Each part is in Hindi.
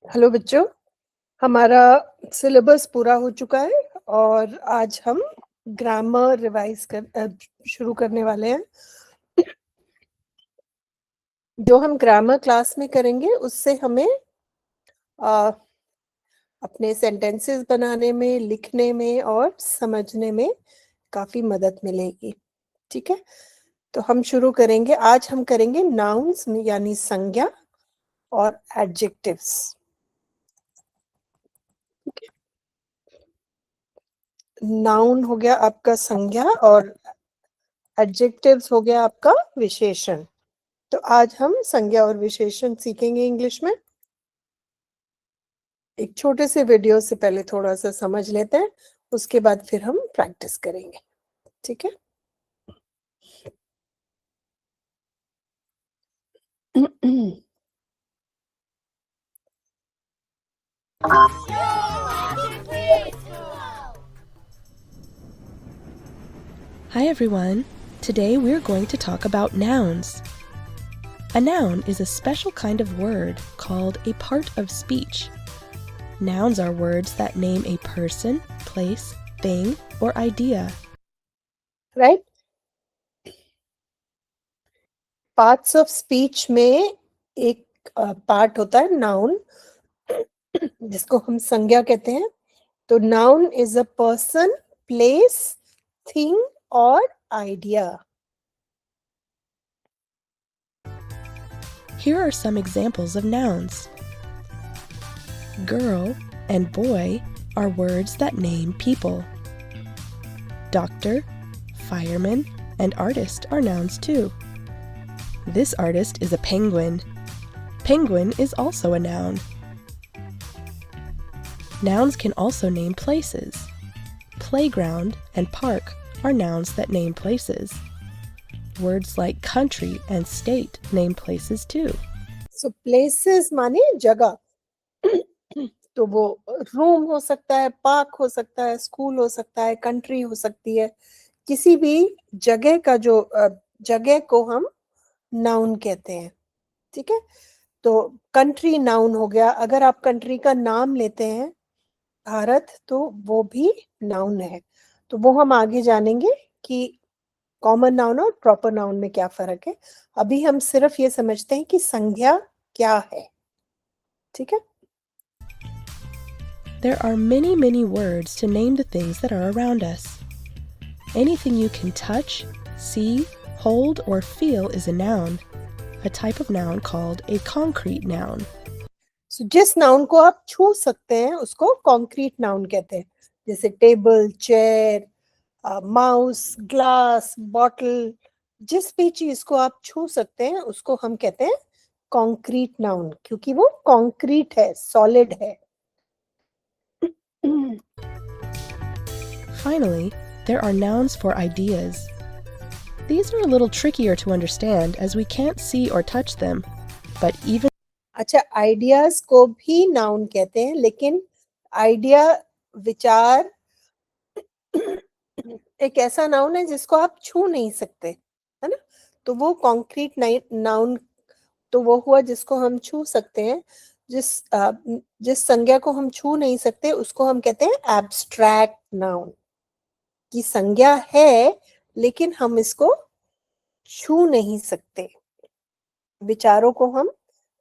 हेलो बच्चों, हमारा सिलेबस पूरा हो चुका है और आज हम ग्रामर शुरू करने वाले हैं। जो हम ग्रामर क्लास में करेंगे उससे हमें अ, अपने सेंटेंसेस बनाने में, लिखने में और समझने में काफ़ी मदद मिलेगी। ठीक है? तो हम शुरू करेंगे। आज हम करेंगे नाउन्स यानी संज्ञा और एडजेक्टिव्स। नाउन हो गया आपका संज्ञा और एडजेक्टिव्स हो गया आपका विशेषण। तो आज हम संज्ञा और विशेषण सीखेंगे इंग्लिश में। एक छोटे से वीडियो से पहले थोड़ा सा समझ लेते हैं, उसके बाद फिर हम प्रैक्टिस करेंगे। ठीक है? Hi everyone! Today we're going to talk about nouns. A noun is a special kind of word called a part of speech. Nouns are words that name a person, place, thing, or idea. Right? Parts of speech में एक पार्ट होता है नाउन, जिसको हम संज्ञा कहते हैं। तो noun is a person, place, thing और idea. Here are some examples of nouns. Girl and boy are words that name people. Doctor, fireman, and artist are nouns too. This artist is a penguin. Penguin is also a noun. Nouns can also name places. Playground and park are nouns that name places. Words like country and state name places too. So places माने जगह। तो वो रूम हो सकता है, पार्क हो सकता है, स्कूल हो सकता है, कंट्री हो सकती है। किसी भी जगह का जो जगह को हम नाउन कहते हैं। ठीक है? तो कंट्री नाउन हो गया। अगर आप कंट्री का नाम लेते हैं भारत, तो वो भी नाउन है। तो वो हम आगे जानेंगे कि कॉमन नाउन और प्रॉपर नाउन में क्या फर्क है। अभी हम सिर्फ ये समझते हैं कि संज्ञा क्या है। ठीक है? There are many words to name the things that are around us. Anything you can touch, see, hold, or feel is a noun, a type of noun called a concrete noun. जिस नाउन को आप छू सकते हैं उसको कॉन्क्रीट नाउन कहते हैं। जैसे table, chair, mouse, glass, bottle. जिस भी चीज को आप छू सकते हैं उसको हम कहते हैं कॉन्क्रीट नाउन, क्योंकि वो कॉन्क्रीट है, सॉलिड है। Finally, there are nouns for ideas. These are a little trickier to understand as we can't see or touch them, but even अच्छा, आइडियाज को भी नाउन कहते हैं, लेकिन आइडिया, विचार एक ऐसा नाउन है जिसको आप छू नहीं सकते, है ना? तो वो कॉन्क्रीट नाउन तो वो हुआ जिसको हम छू सकते हैं। जिस संज्ञा को हम छू नहीं सकते उसको हम कहते हैं एब्स्ट्रैक्ट नाउन। की संज्ञा है लेकिन हम इसको छू नहीं सकते, विचारों को हम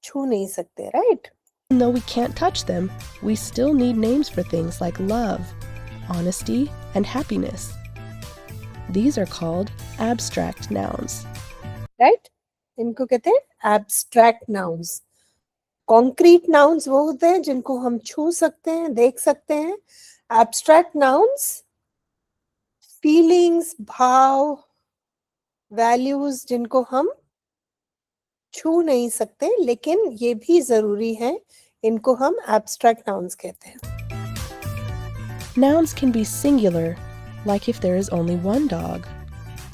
छू नहीं सकते। Right? though we can't touch them, we still need names for things like love, honesty, and happiness. These are called abstract nouns. Right? इनको कहते हैं एब्स्ट्रैक्ट नाउन्स। कॉन्क्रीट नाउन्स वो होते हैं जिनको हम छू सकते हैं, देख सकते हैं। एब्स्ट्रैक्ट नाउन्स फीलिंग्स, भाव, वैल्यूज जिनको हम छू नहीं सकते, लेकिन ये भी जरूरी है, इनको हम एब्स्ट्रैक्ट नाउन्स कहते हैं। Nouns can be singular, like if there is only one dog,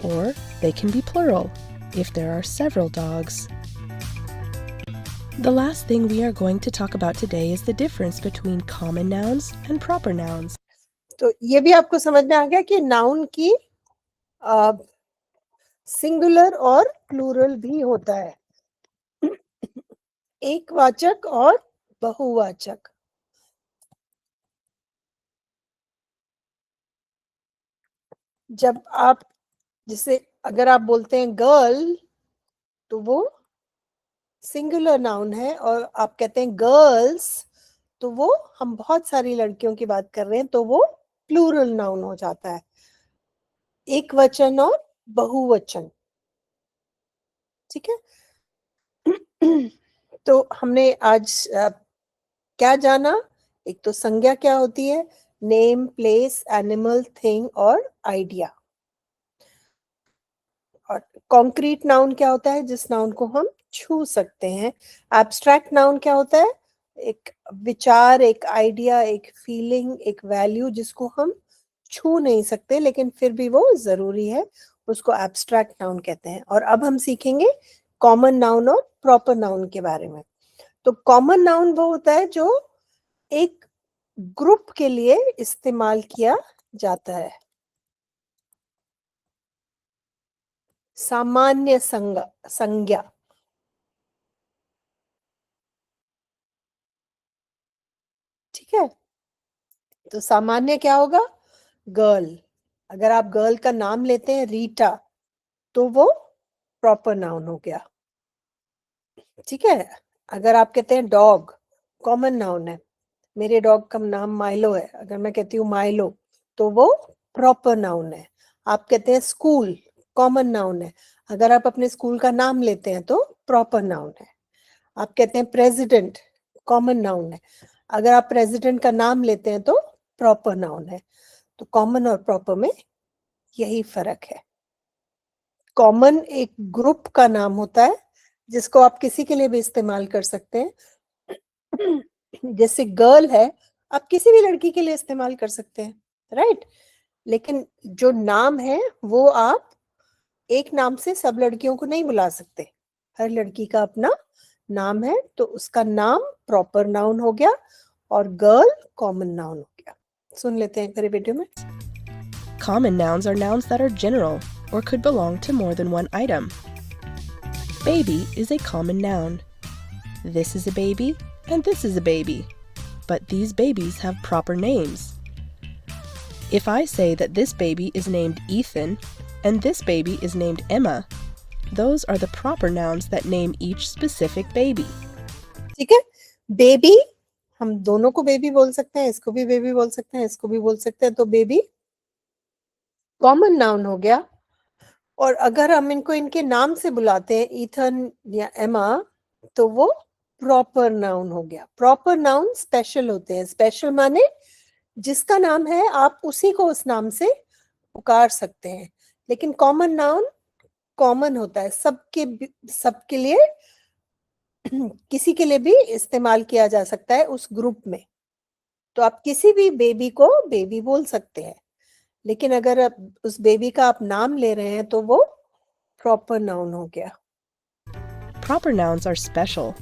or they can be plural, if there are several dogs. The last thing we are going to talk about today is the difference between common nouns and proper nouns. तो ये भी आपको समझ में आ गया कि नाउन की सिंगुलर और प्लूरल भी होता है, एक वाचक और बहुवाचक। जब आप जैसे अगर आप बोलते हैं गर्ल तो वो सिंगुलर नाउन है, और आप कहते हैं गर्ल्स तो वो हम बहुत सारी लड़कियों की बात कर रहे हैं तो वो प्लूरल नाउन हो जाता है, एक वचन और बहुवचन। ठीक है। तो हमने आज क्या जाना? एक तो संज्ञा क्या होती है, नेम, प्लेस, एनिमल, थिंग और आइडिया। और कॉन्क्रीट नाउन क्या होता है? जिस नाउन को हम छू सकते हैं। एब्स्ट्रैक्ट नाउन क्या होता है? एक विचार, एक आइडिया, एक फीलिंग, एक वैल्यू जिसको हम छू नहीं सकते लेकिन फिर भी वो जरूरी है, उसको एब्स्ट्रैक्ट नाउन कहते हैं। और अब हम सीखेंगे कॉमन नाउन और प्रॉपर नाउन के बारे में। तो कॉमन नाउन वो होता है जो एक ग्रुप के लिए इस्तेमाल किया जाता है। सामान्य संज्ञा। ठीक है, तो सामान्य क्या होगा? गर्ल। अगर आप गर्ल का नाम लेते हैं रीटा तो वो प्रॉपर नाउन हो गया। ठीक है, अगर आप कहते हैं डॉग, कॉमन नाउन है, मेरे डॉग का नाम माइलो है, अगर मैं कहती हूँ माइलो तो वो प्रॉपर नाउन है। आप कहते हैं स्कूल, कॉमन नाउन है, अगर आप अपने स्कूल का नाम लेते हैं तो प्रॉपर नाउन है। आप कहते हैं प्रेसिडेंट, कॉमन नाउन है, अगर आप प्रेसिडेंट का नाम लेते हैं तो प्रॉपर नाउन है। तो कॉमन और प्रॉपर में यही फर्क है। कॉमन एक ग्रुप का नाम होता है जिसको आप किसी के लिए भी इस्तेमाल कर सकते हैं। जैसे गर्ल है, आप किसी भी लड़की के लिए इस्तेमाल कर सकते हैं, राइट? लेकिन जो नाम है वो आप एक नाम से सब लड़कियों को नहीं बुला सकते। हर लड़की का अपना नाम है, तो उसका नाम प्रॉपर नाउन हो गया और गर्ल कॉमन नाउन हो गया। सुन लेते हैं मेरे वीडियो में। Common nouns are nouns that are general or could belong to more than one item. Baby is a common noun. This is a baby and this is a baby, but these babies have proper names. If I say that this baby is named Ethan and this baby is named Emma, those are the proper nouns that name each specific baby. ठीक है, बेबी हम दोनों को बेबी बोल सकते हैं, इसको भी बेबी बोल सकते हैं, इसको भी बोल सकते हैं, तो बेबी कॉमन नाउन हो गया। और अगर हम इनको इनके नाम से बुलाते हैं, ईथन या एमा, तो वो प्रॉपर नाउन हो गया। प्रॉपर नाउन स्पेशल होते हैं। स्पेशल माने जिसका नाम है आप उसी को उस नाम से पुकार सकते हैं, लेकिन कॉमन नाउन कॉमन होता है, सबके लिए किसी के लिए भी इस्तेमाल किया जा सकता है उस ग्रुप में। तो आप किसी भी बेबी को बेबी बोल सकते हैं, लेकिन अगर आप उस बेबी का आप नाम ले रहे हैं तो वो प्रॉपर नाउन हो गया। Proper nouns are special.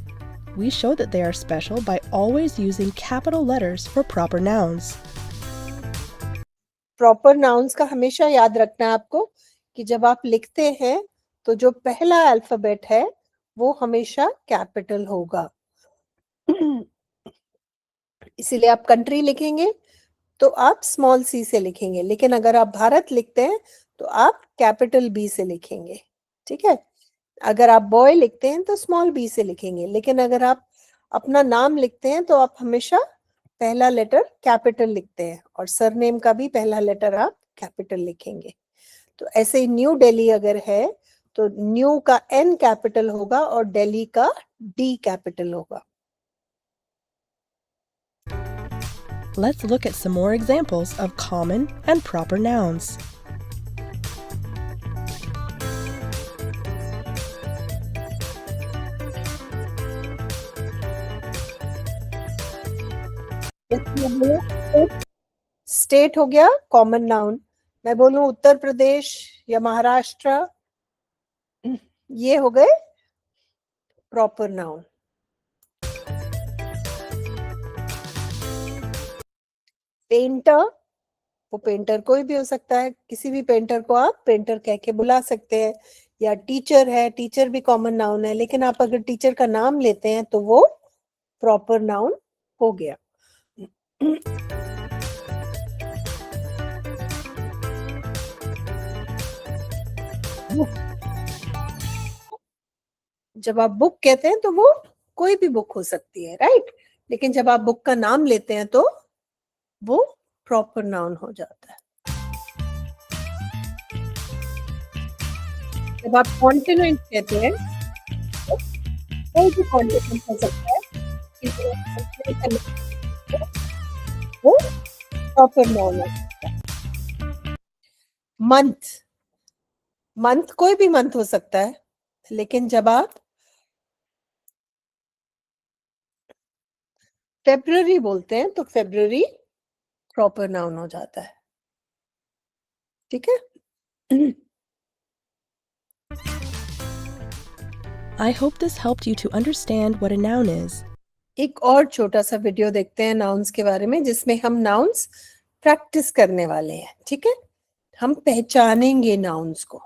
We show that they are special by always using capital letters for proper nouns. Proper nouns का हमेशा याद रखना है आपको कि जब आप लिखते हैं तो जो पहला अल्फाबेट है वो हमेशा कैपिटल होगा। इसीलिए आप कंट्री लिखेंगे तो आप स्मॉल सी से लिखेंगे, लेकिन अगर आप भारत लिखते हैं तो आप कैपिटल बी से लिखेंगे। ठीक है, अगर आप बॉय लिखते हैं तो स्मॉल बी से लिखेंगे, लेकिन अगर आप अपना नाम लिखते हैं तो आप हमेशा पहला लेटर कैपिटल लिखते हैं, और सरनेम का भी पहला लेटर आप कैपिटल लिखेंगे। तो ऐसे ही न्यू दिल्ली अगर है तो न्यू का एन कैपिटल होगा और दिल्ली का डी कैपिटल होगा। Let's look at some more examples of common and proper nouns. State हो गया कॉमन नाउन। मैं बोलूं उत्तर प्रदेश या महाराष्ट्र, ये हो गए प्रॉपर नाउन। पेंटर, वो पेंटर कोई भी हो सकता है, किसी भी पेंटर को आप पेंटर कह के बुला सकते हैं। या टीचर है, टीचर भी कॉमन नाउन है, लेकिन आप अगर टीचर का नाम लेते हैं तो वो प्रॉपर नाउन हो गया। जब आप बुक कहते हैं तो वो कोई भी बुक हो सकती है, राइट? लेकिन जब आप बुक का नाम लेते हैं तो वो प्रॉपर नाउन हो जाता है। जब आप कॉन्टिनेंट कहते हैं तो कोई भी कॉन्टिनेंट हो सकता है, लेकिन वो प्रॉपर नाउन है। मंथ, मंथ कोई भी मंथ हो सकता है, लेकिन जब आप फेब्रुअरी बोलते हैं तो फेब्रुअरी प्रॉपर नाउन हो जाता है। ठीक है? I hope this helped you to understand what a noun is. एक और छोटा सा वीडियो देखते हैं नाउन्स के बारे में, जिसमें हम नाउन्स प्रैक्टिस करने वाले हैं। ठीक है? हम पहचानेंगे नाउन्स को।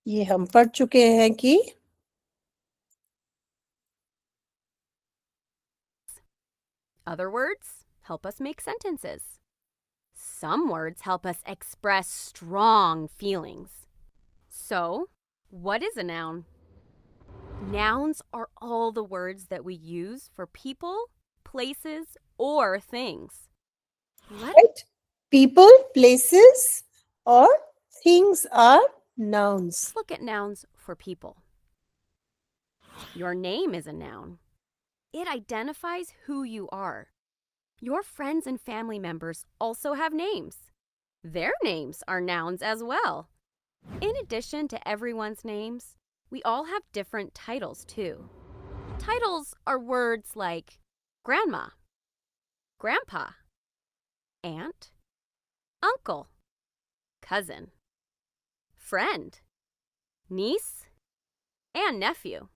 ये हम पढ़ चुके हैं कि Other words help us make sentences. Some words help us express strong feelings. So, what is a noun? Nouns are all the words that we use for people, places, or things. right? People, places, or things are nouns. Let's look at nouns for people. Your name is a noun. It identifies who you are. Your friends and family members also have names. Their names are nouns as well. In addition to everyone's names, we all have different titles too. Titles are words like grandma, grandpa, aunt, uncle, cousin, friend, niece, and nephew.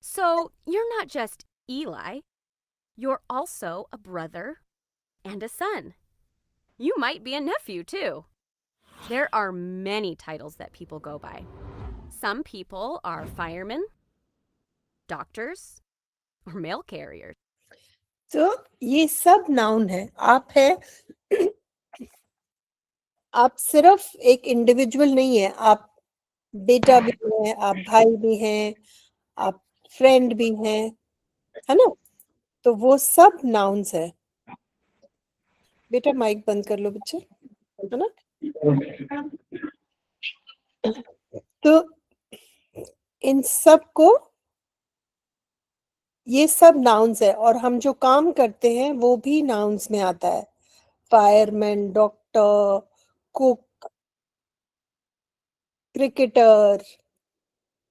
So you're not just Eli, you're also a brother and a son. You might be a nephew too. There are many titles that people go by. Some people are firemen, doctors, or mail carriers. तो ये सब नाउन है। आप है आप सिर्फ एक इंडिविजुअल नहीं है, आप बेटा भी हैं, आप भाई भी हैं, आप फ्रेंड भी हैं, है ना? तो वो सब नाउन्स है। बेटा माइक बंद कर लो बच्चे, है ना? तो इन सब को, ये सब नाउन्स है, और हम जो काम करते हैं वो भी नाउन्स में आता है। फायरमैन, डॉक्टर, कुक, क्रिकेटर,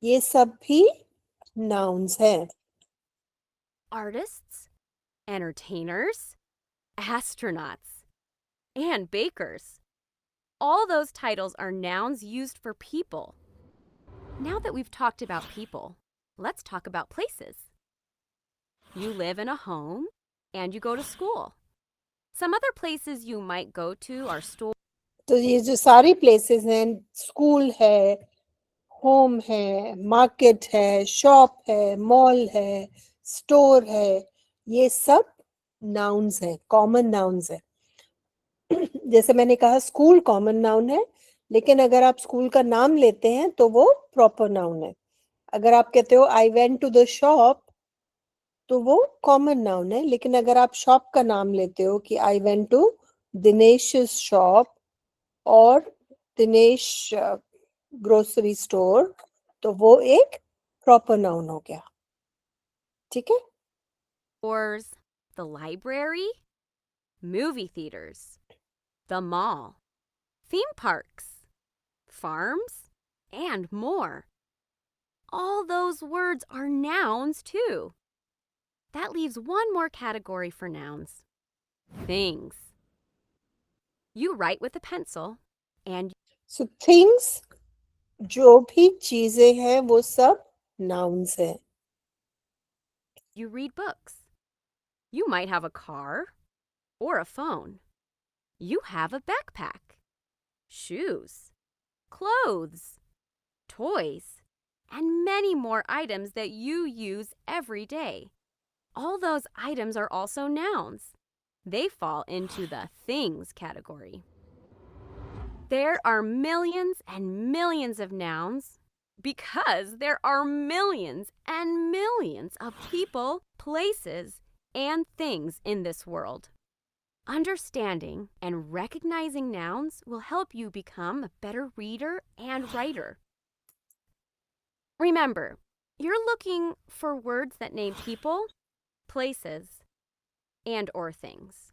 ये सब भी नाउन्स हैं। Artists, entertainers, astronauts, and bakers. All those titles are nouns used for people. Now that we've talked about people, let's talk about places. You live in a home and you go to school. Some other places you might go to are stores. तो ये जो सारी प्लेसेस हैं, स्कूल है, होम है, मार्केट है, शॉप है, मॉल है, स्टोर है, ये सब नाउन्स हैं, कॉमन नाउन्स है। जैसे मैंने कहा स्कूल कॉमन नाउन है, लेकिन अगर आप स्कूल का नाम लेते हैं तो वो प्रॉपर नाउन है। अगर आप कहते हो I went to the shop, तो वो कॉमन नाउन है, लेकिन अगर आप शॉप का नाम लेते हो कि I went to Dinesh shop और दिनेश ग्रोसरी स्टोर, तो वो एक प्रॉपर नाउन हो गया। ठीक है? Stores, the library, movie theaters, the mall, theme parks, farms, and more. All those words are nouns too. That leaves one more category for nouns: things. You write with a pencil and so things, जो भी चीजें हैं वो सब नाउन्स हैं। you read books. You might have a car or a phone. You have a backpack, shoes, clothes, toys, and many more items that you use every day. All those items are also nouns. They fall into the things category. There are millions and millions of nouns because there are millions and millions of people, places, and things in this world. Understanding and recognizing nouns will help you become a better reader and writer. Remember, you're looking for words that name people, places, and/or things.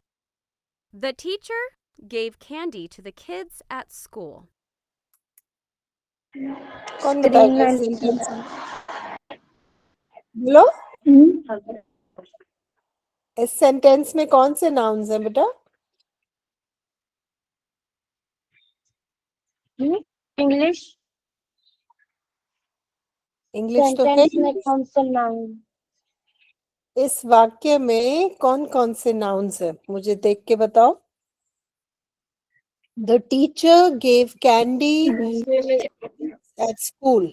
The teacher gave candy to the kids at school. कौन बताएगा इस sentence में? बोलो, इस सेंटेंस में कौन से नाउन्स हैं बेटा? इंग्लिश इंग्लिश तो है सेंटेंस में कौन सा नाउन? इस वाक्य में कौन कौन से नाउन्स हैं? मुझे देख के बताओ. The teacher gave candy at school.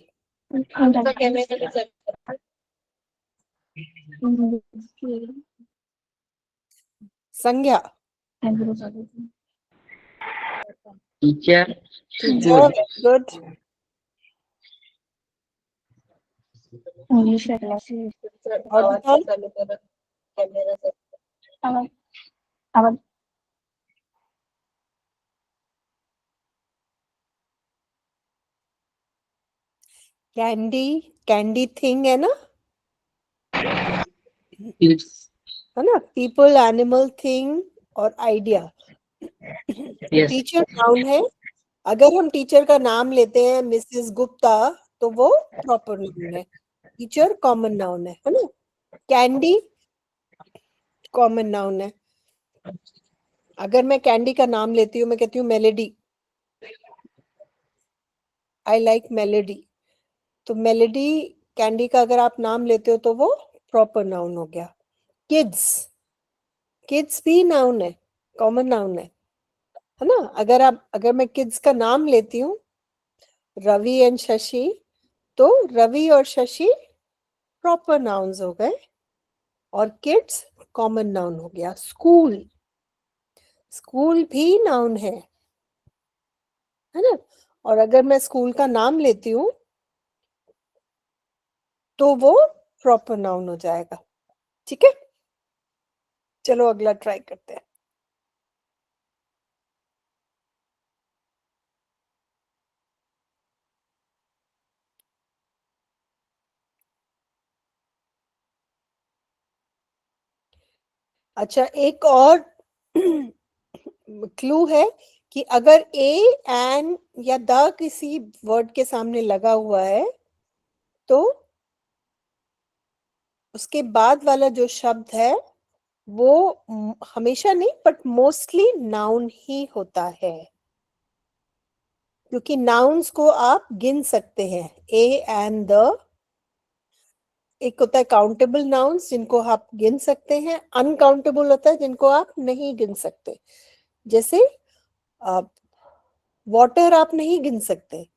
संज्ञा. Teacher Teacher, good. इंग्लिश और बताओ. आवाज कैंडी थिंग है ना? किड्स है ना? पीपल, एनिमल, थिंग और आइडिया. यस टीचर नाउन है. अगर हम टीचर का नाम लेते हैं मिसेस गुप्ता तो वो प्रॉपर नाउन है. टीचर कॉमन नाउन है ना? कैंडी कॉमन नाउन है. अगर मैं कैंडी का नाम लेती हूँ, मैं कहती हूँ मेलेडी, आई लाइक मेलेडी, तो मेलेडी कैंडी का अगर आप नाम लेते हो तो वो प्रॉपर नाउन हो गया. किड्स भी नाउन है, कॉमन नाउन है ना? अगर मैं किड्स का नाम लेती हूँ रवि एंड शशि, तो रवि और शशि प्रॉपर नाउन्स हो गए और किड्स कॉमन नाउन हो गया. स्कूल भी नाउन है ना? और अगर मैं स्कूल का नाम लेती हूँ तो वो प्रॉपर नाउन हो जाएगा. ठीक है, चलो अगला ट्राई करते हैं. अच्छा, एक और क्लू है कि अगर ए, एन या द किसी वर्ड के सामने लगा हुआ है तो उसके बाद वाला जो शब्द है वो हमेशा नहीं बट मोस्टली नाउन ही होता है, क्योंकि नाउन्स को आप गिन सकते हैं. A and the. एक होता है काउंटेबल नाउन्स जिनको आप गिन सकते हैं, अनकाउंटेबल होता है जिनको आप नहीं गिन सकते. जैसे वाटर आप नहीं गिन सकते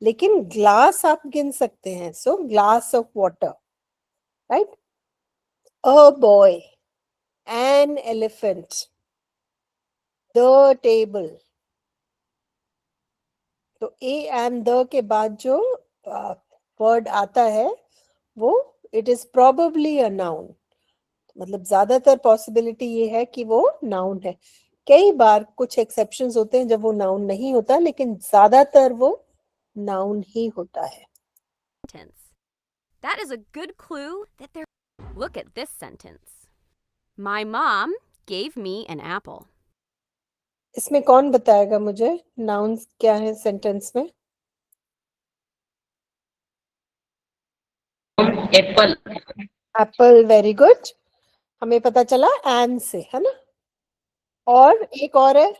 लेकिन ग्लास आप गिन सकते हैं. सो glass of water, right? A boy, an elephant, the table. तो ए एंड द के बाद जो वर्ड आता है वो it is probably a noun. मतलब ज्यादातर पॉसिबिलिटी ये है कि वो नाउन है. कई बार कुछ एक्सेप्शंस होते हैं जब वो नाउन नहीं होता, लेकिन ज्यादातर वो नाउन ही होता है. Sentence. That is a good clue that there. Look at this sentence. My mom gave me an apple. इसमें कौन बताएगा मुझे नाउन्स क्या है सेंटेंस में? Apple Apple, very good. हमें पता चला एन से, है ना? और एक और है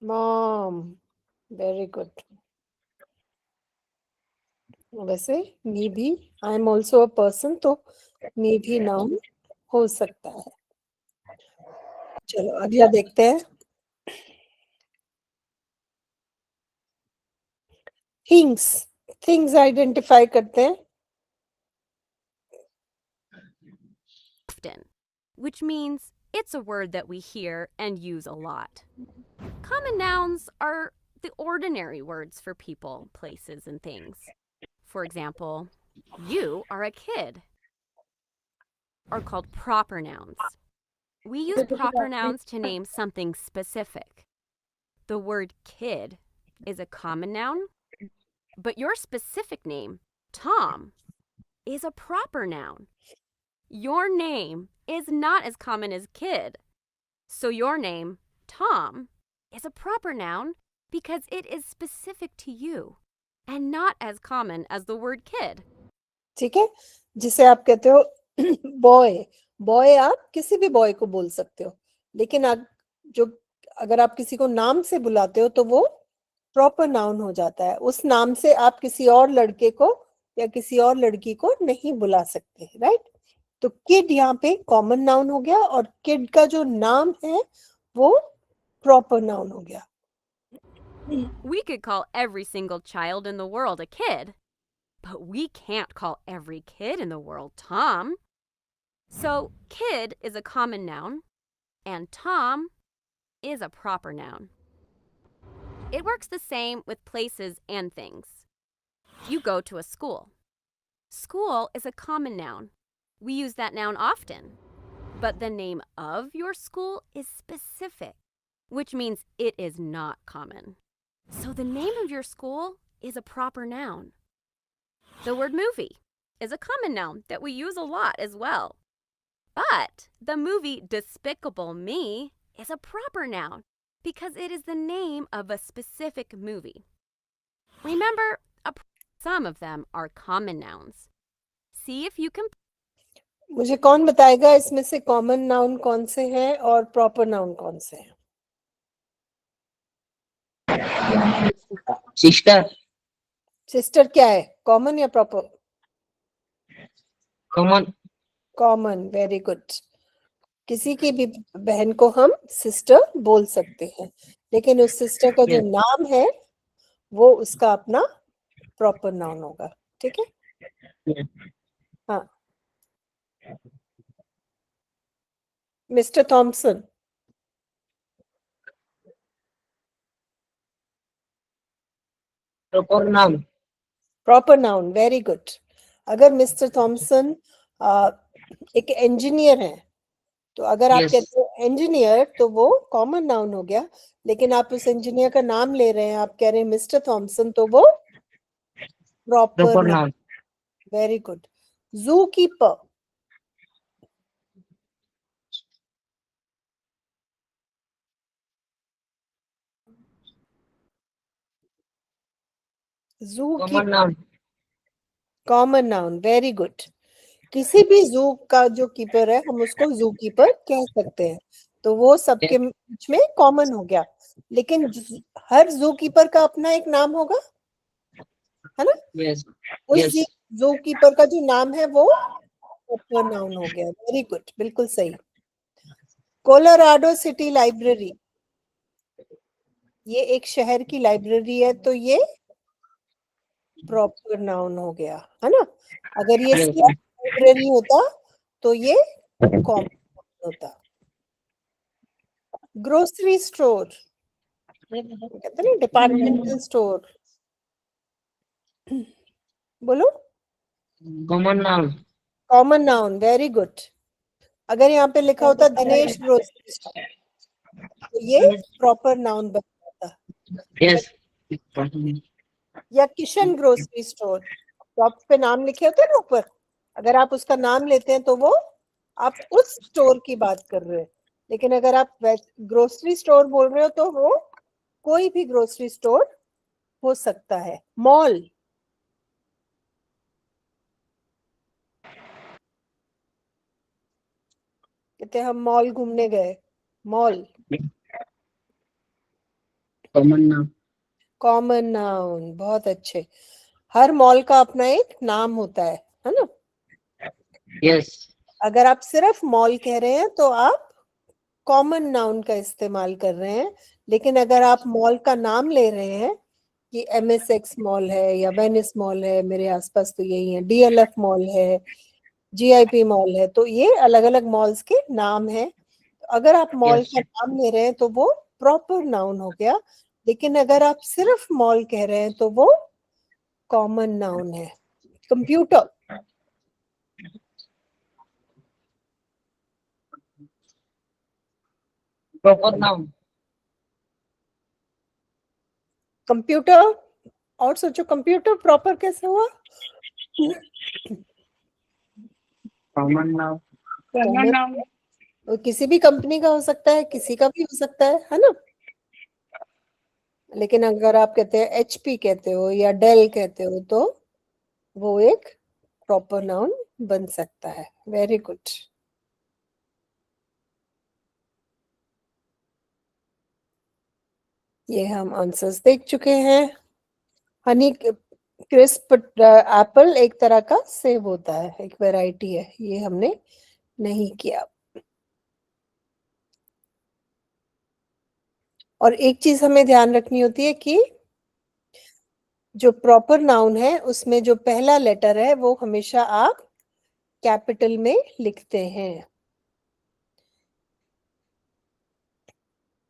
मॉम, वेरी गुड. वैसे मी भी, I am also a person, तो मी भी नाउन हो सकता है. चलो अगला देखते हैं। थिंग्स, थिंग्स आइडेंटिफाई करते हैं। Often, which means it's a word that we hear and use a lot. Common nouns are the ordinary words for people, places, and things. For example, you are a kid, are called proper nouns. We use proper nouns to name something specific. The word kid is a common noun, but your specific name, Tom, is a proper noun. Your name is not as common as kid. So your name, Tom, is a proper noun because it is specific to you and not as common as the word kid. ठीक है, जिसे आप कहते हो बॉय, बॉय आप किसी भी बॉय को बोल सकते हो, लेकिन अगर आप किसी को नाम से बुलाते हो तो वो प्रॉपर नाउन हो जाता है। उस नाम से आप किसी और लड़के को या किसी और लड़की को नहीं बुला सकते, राइट? तो किड यहाँ पे कॉमन नाउन हो गया और किड का जो नाम है वो प्रॉपर नाउन हो गया। We could call every single child in the world a kid, but we can't call every kid in the world Tom. So kid is a common noun and Tom is a proper noun. It works the same with places and things. You go to a school. School is a common noun. We use that noun often. But the name of your school is specific, which means it is not common. So the name of your school is a proper noun. The word movie is a common noun that we use a lot as well. But the movie Despicable Me is a proper noun because it is the name of a specific movie. Remember, some of them are common nouns. See if you can. मुझे कौन बताएगा इसमें से कॉमन नाउन कौन से हैं और प्रॉपर नाउन कौन से हैं? सिस्टर, सिस्टर क्या है, कॉमन या proper? Common, common, very good. किसी की भी बहन को हम सिस्टर बोल सकते हैं, लेकिन उस सिस्टर का जो नाम है वो उसका अपना प्रॉपर नाउन होगा, ठीक है? हाँ, mister Thomson, proper noun, proper noun, very good. अगर मिस्टर थॉमसन एक इंजीनियर है तो अगर आप Yes. कहते हो इंजीनियर तो वो कॉमन नाउन हो गया, लेकिन आप उस इंजीनियर का नाम ले रहे हैं, आप कह रहे हैं मिस्टर थॉमसन, तो वो proper proper noun. Noun, very good. जू कीपर, जू common noun, common noun, very good. किसी भी जू का जो कीपर है हम उसको जू कीपर कह सकते हैं, तो वो सबके बीच में कॉमन हो गया, लेकिन हर जू कीपर का अपना एक नाम होगा, है ना? यस, उस यस, जू कीपर का जो नाम है वो प्रॉपर नाउन हो गया। वेरी गुड, बिल्कुल सही। कोलोराडो सिटी लाइब्रेरी, ये एक शहर की लाइब्रेरी है, तो ये प्रॉपर नाउन हो गया, है ना? अगर ये लाइब्रेरी होता तो ये कॉमन होता। ग्रोसरी स्टोर, कहते हैं डिपार्टमेंटल स्टोर, बोलो। Common noun, common noun, very good. अगर यहाँ पे लिखा होता दिनेश ग्रोसरी स्टोर तो ये प्रॉपर नाउन बन जाता, यस, या किशन ग्रोसरी स्टोर, शॉप पे नाम लिखे होते हैं ना ऊपर, अगर आप उसका नाम लेते हैं तो वो आप उस स्टोर की बात कर रहे हैं, लेकिन अगर आप ग्रोसरी स्टोर बोल रहे हो तो वो कोई भी ग्रोसरी स्टोर हो सकता है। मॉल, कहते हैं हम मॉल घूमने गए, mall common noun, common noun, बहुत अच्छे। हर मॉल का अपना एक नाम होता है ना? यस, अगर आप सिर्फ मॉल कह रहे हैं तो आप कॉमन नाउन का इस्तेमाल कर रहे हैं। लेकिन अगर आप मॉल का नाम ले रहे हैं कि MSX मॉल है या वेनिस मॉल है, मेरे आसपास तो यही है, DLF मॉल है, GIP मॉल है, तो ये अलग अलग मॉल्स के नाम हैं। अगर आप मॉल Yes. का नाम ले रहे हैं तो वो प्रॉपर नाउन हो गया। लेकिन अगर आप सिर्फ मॉल कह रहे हैं तो वो कॉमन नाउन है। Computer, Proper noun. कंप्यूटर, और सोचो कंप्यूटर प्रॉपर कैसे हुआ? Common noun. common noun, वो किसी भी कंपनी का हो सकता है, किसी का भी हो सकता है ना। लेकिन अगर आप कहते हैं HP कहते हो या डेल कहते हो तो वो एक प्रॉपर नाउन बन सकता है। Very good. ये हम आंसर्स देख चुके हैं। हनी क्रिस्प एप्पल एक तरह का सेब होता है, एक वैरायटी है, ये हमने नहीं किया। और एक चीज हमें ध्यान रखनी होती है कि जो प्रॉपर नाउन है उसमें जो पहला लेटर है वो हमेशा आप कैपिटल में लिखते हैं।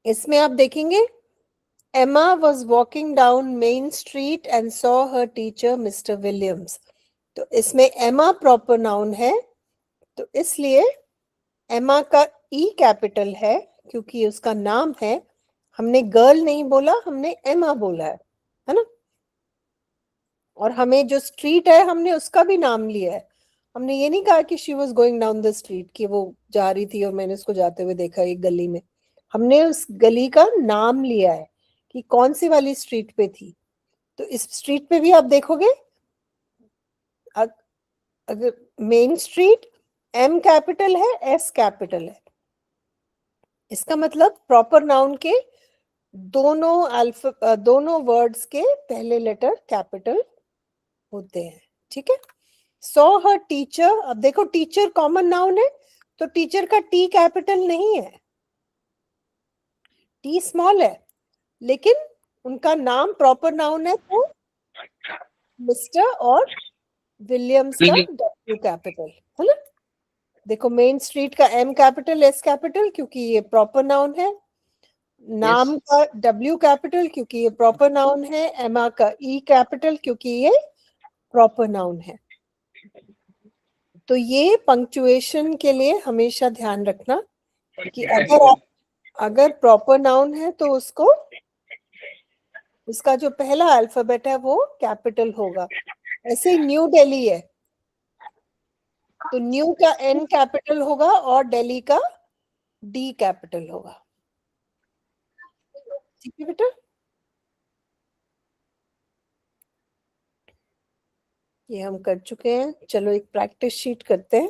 इसमें आप देखेंगे Emma was walking down Main Street and saw her teacher Mr. Williams। तो इसमें Emma प्रॉपर नाउन है, तो इसलिए एमा का ई कैपिटल है क्योंकि उसका नाम है। हमने गर्ल नहीं बोला, हमने एमा बोला है ना। और हमें जो स्ट्रीट है हमने उसका भी नाम लिया है। हमने ये नहीं कहा कि she was going down the street, कि वो जा रही थी और मैंने उसको जाते हुए देखा एक गली में। हमने उस गली का नाम लिया है कि कौन सी वाली स्ट्रीट पे थी। तो इस स्ट्रीट पे भी आप देखोगे अगर मेन स्ट्रीट एम कैपिटल है, एस कैपिटल है, इसका मतलब प्रॉपर नाउन के दोनों वर्ड्स के पहले लेटर कैपिटल होते हैं। ठीक है। सो हर टीचर, अब देखो टीचर कॉमन नाउन है तो टीचर का टी कैपिटल नहीं है, टी स्मॉल है, लेकिन उनका नाम प्रॉपर नाउन है तो मिस्टर और विलियम्स का डब्ल्यू कैपिटल है ना। देखो मेन स्ट्रीट का एम कैपिटल एस कैपिटल क्योंकि ये प्रॉपर नाउन है, नाम का डब्ल्यू कैपिटल क्योंकि ये प्रॉपर नाउन है, एमा का ई कैपिटल क्योंकि ये प्रॉपर नाउन है। तो ये पंक्चुएशन के लिए हमेशा ध्यान रखना कि अगर प्रॉपर नाउन है तो उसका जो पहला अल्फाबेट है वो कैपिटल होगा। ऐसे ही न्यू दिल्ली है तो न्यू का एन कैपिटल होगा और दिल्ली का डी कैपिटल होगा। ठीक है बेटा, ये हम कर चुके हैं। चलो एक प्रैक्टिस शीट करते हैं,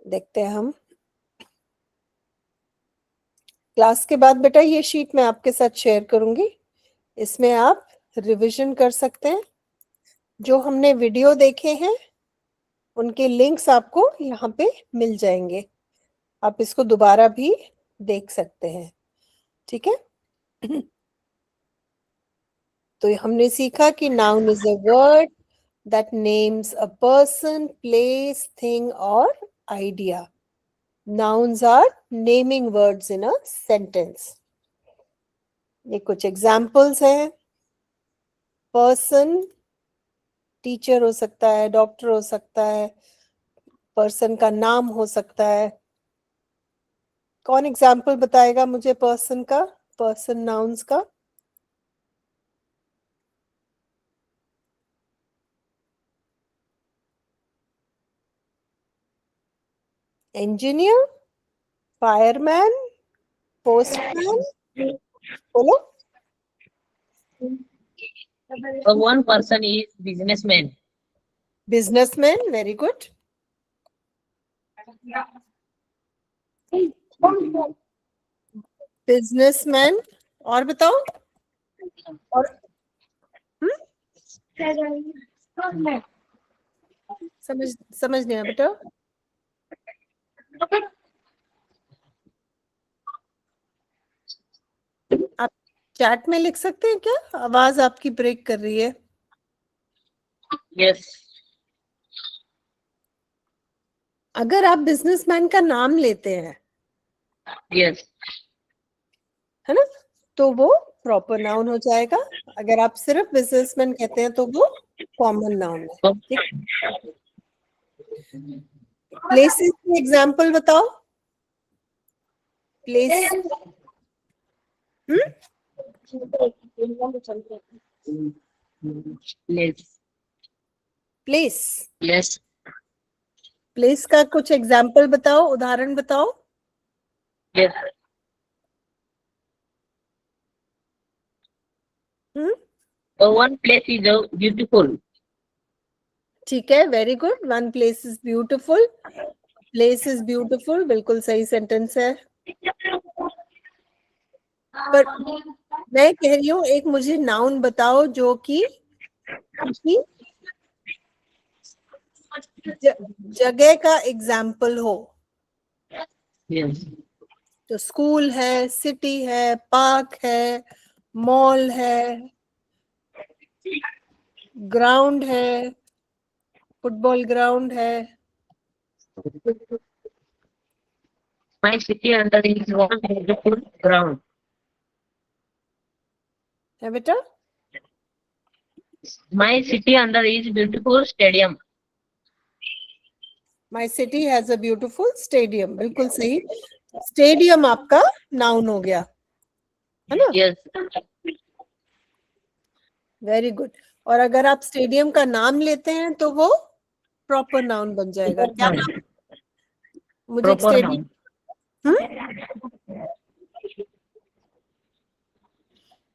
देखते हैं हम। क्लास के बाद बेटा ये शीट मैं आपके साथ शेयर करूंगी, इसमें आप रिवीजन कर सकते हैं। जो हमने वीडियो देखे हैं उनके लिंक्स आपको यहाँ पे मिल जाएंगे, आप इसको दोबारा भी देख सकते हैं। ठीक है। तो हमने सीखा कि noun is a word that names a person, place, thing और idea. Nouns are naming words in a sentence. ये कुछ एग्जाम्पल्स हैं। पर्सन टीचर हो सकता है, डॉक्टर हो सकता है, पर्सन का नाम हो सकता है। कौन एग्जाम्पल बताएगा मुझे पर्सन का, पर्सन नाउन्स का? इंजीनियर, फायरमैन, पोस्टमैन, बोलो। So one person is businessman. Businessman, very good. Businessman, और बताओ। और समझ नहीं आया बेटा। चैट में लिख सकते हैं क्या? आवाज आपकी ब्रेक कर रही है। Yes. अगर आप बिजनेसमैन का नाम लेते हैं, Yes. है ना, तो वो प्रॉपर नाउन हो जाएगा। अगर आप सिर्फ बिजनेसमैन कहते हैं तो वो कॉमन नाउन है। ठीक, प्लेसेस के एग्जांपल बताओ। Place, Yes. Place, Yes. Place का कुछ एग्जांपल बताओ, उदाहरण बताओ। Yes. One place is beautiful. ठीक है, very good. One place is beautiful, place is beautiful, बिल्कुल सही सेंटेंस है। पर मैं कह रही हूँ एक मुझे नाउन बताओ जो कि जगह का एग्जाम्पल हो। Yes. तो स्कूल है, सिटी है, पार्क है, मॉल है, ग्राउंड है, फुटबॉल ग्राउंड है। My city under is one beautiful ground. है बेटा? My city under is beautiful stadium. My city has a beautiful stadium, बिल्कुल सही। स्टेडियम आपका नाउन हो गया, है ना? Yes. Very good. और अगर आप स्टेडियम का नाम लेते हैं तो वो प्रॉपर नाउन बन जाएगा। क्या नाम? मुझे एक Proper स्टेडियम, noun.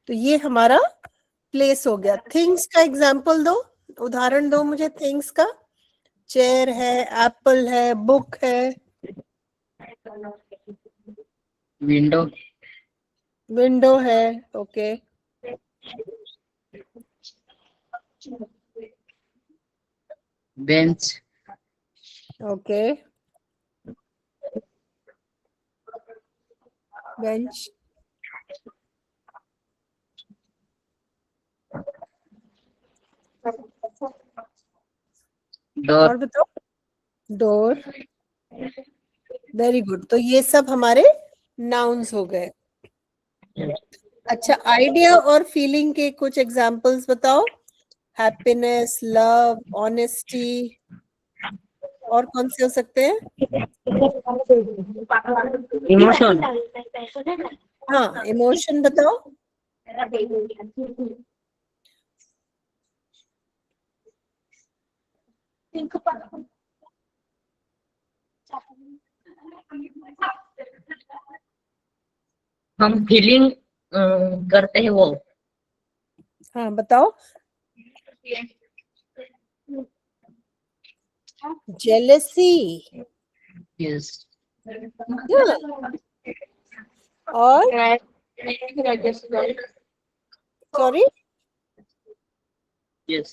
तो ये हमारा प्लेस हो गया। थिंग्स का एग्जाम्पल दो, उदाहरण दो मुझे थिंग्स का। चेयर है, एप्पल है, बुक है, Window. विंडो है। Okay, Bench. Okay, bench, Door. और बताओ। Door, very good. तो ये सब हमारे नाउन्स हो गए। अच्छा, आइडिया और फीलिंग के कुछ एग्जांपल्स बताओ। हैप्पीनेस, लव, ऑनेस्टी, और कौन से हो सकते हैं? Emotion. हाँ, इमोशन बताओ। हम फीलिंग करते हैं वो। हाँ बताओ। Jealousy, Yes. और सॉरी, Yes.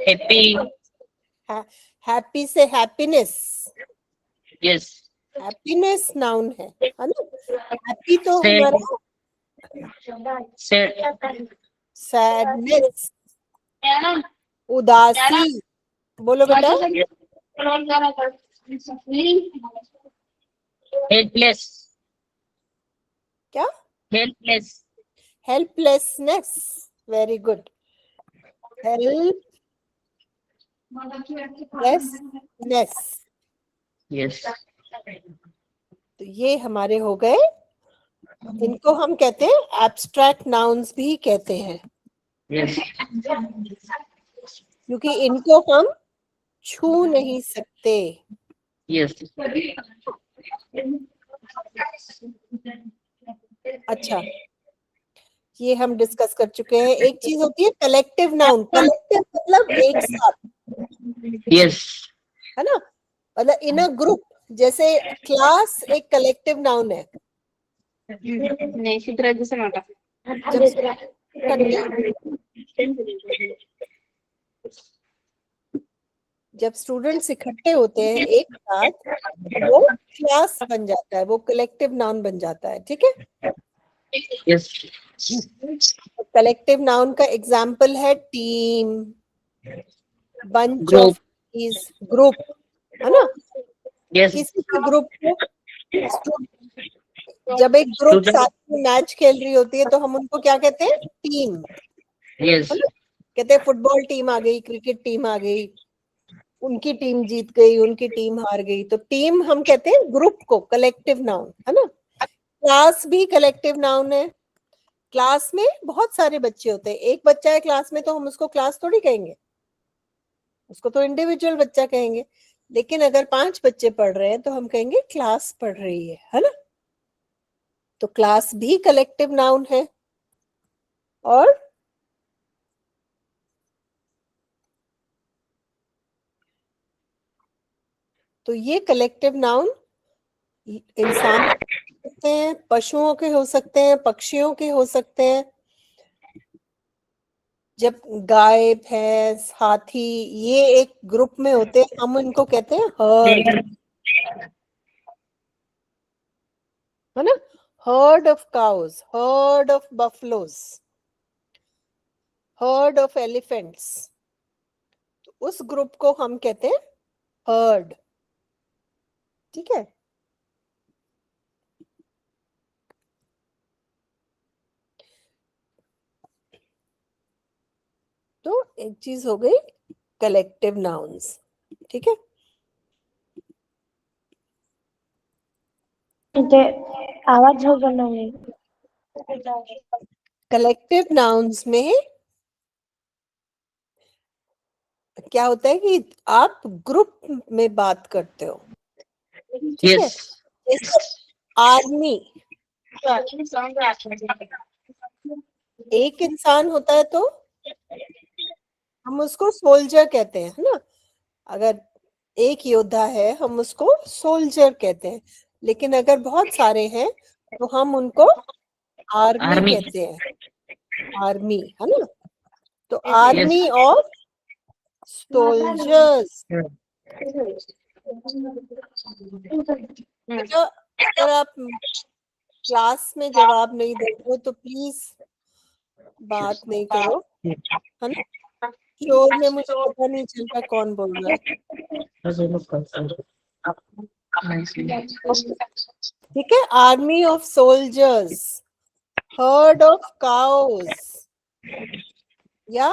Happy. हैप्पी से हैप्पीनेस। Yes. हैप्पीनेस नाउन है ना? हैप्पी तो Sad. हमारा Sad. सैडनेस, उदासी। बोलो बेटा। Helpless. क्या? Helpless. Helplessness, very good. Helplessness, Yes. तो ये हमारे हो गए। इनको हम कहते हैं एब्स्ट्रैक्ट नाउन्स भी कहते हैं, Yes. क्योंकि इनको हम छू नहीं सकते। Yes. अच्छा, ये हम डिस्कस कर चुके हैं। एक चीज होती है कलेक्टिव नाउन। कलेक्टिव मतलब एक साथ, Yes. है ना? मतलब इन अ ग्रुप, जैसे क्लास एक कलेक्टिव नाउन है। जब स्टूडेंट्स इकट्ठे होते हैं एक साथ, वो क्लास बन जाता है, वो कलेक्टिव नाउन बन जाता है, ठीक है। Yes. कलेक्टिव नाउन का एग्जाम्पल है team, bunch Group. Of, group, है ना। Yes. किसी भी ग्रुप को, जब एक ग्रुप Student. साथ में मैच खेल रही होती है तो हम उनको क्या कहते हैं? Team, Yes. है ना। कहते हैं फुटबॉल टीम आ गई, क्रिकेट टीम आ गई, उनकी टीम जीत गई, उनकी टीम हार गई। तो टीम हम कहते हैं ग्रुप को, कलेक्टिव नाउन, है ना। क्लास भी कलेक्टिव नाउन है। क्लास में बहुत सारे बच्चे होते हैं, एक बच्चा है क्लास में तो हम उसको क्लास थोड़ी कहेंगे, उसको तो इंडिविजुअल बच्चा कहेंगे। लेकिन अगर 5 बच्चे पढ़ रहे हैं तो हम कहेंगे क्लास पढ़ रही है ना। तो क्लास भी कलेक्टिव नाउन है। और तो ये कलेक्टिव नाउन इंसान हो सकते हैं, पशुओं के हो सकते हैं, पक्षियों के हो सकते हैं। जब गाय, भैंस, हाथी ये एक ग्रुप में होते हैं, हम इनको कहते हैं हर्ड, है ना। Heard of cows, heard of buffaloes, heard of elephants, उस ग्रुप को हम कहते हैं हर्ड, ठीक है। तो एक चीज हो गई कलेक्टिव नाउन्स, ठीक है। ते आवाज होगा नहीं। कलेक्टिव नाउन्स में क्या होता है कि आप ग्रुप में बात करते हो, ठीक है। Yes. जैसे आर्मी, एक इंसान होता है तो हम उसको सोल्जर कहते हैं, है ना। अगर एक योद्धा है हम उसको सोल्जर कहते हैं। लेकिन अगर बहुत सारे हैं तो हम उनको आर्मी Army. कहते हैं, आर्मी, है ना। तो आर्मी ऑफ सोल्जर्स। अगर आप क्लास में जवाब नहीं दे रहे हो तो प्लीज बात नहीं करो, है ना। शोर में मुझे पता नहीं चलता कौन बोल रहा है, ठीक है। Army of soldiers, heard of cows या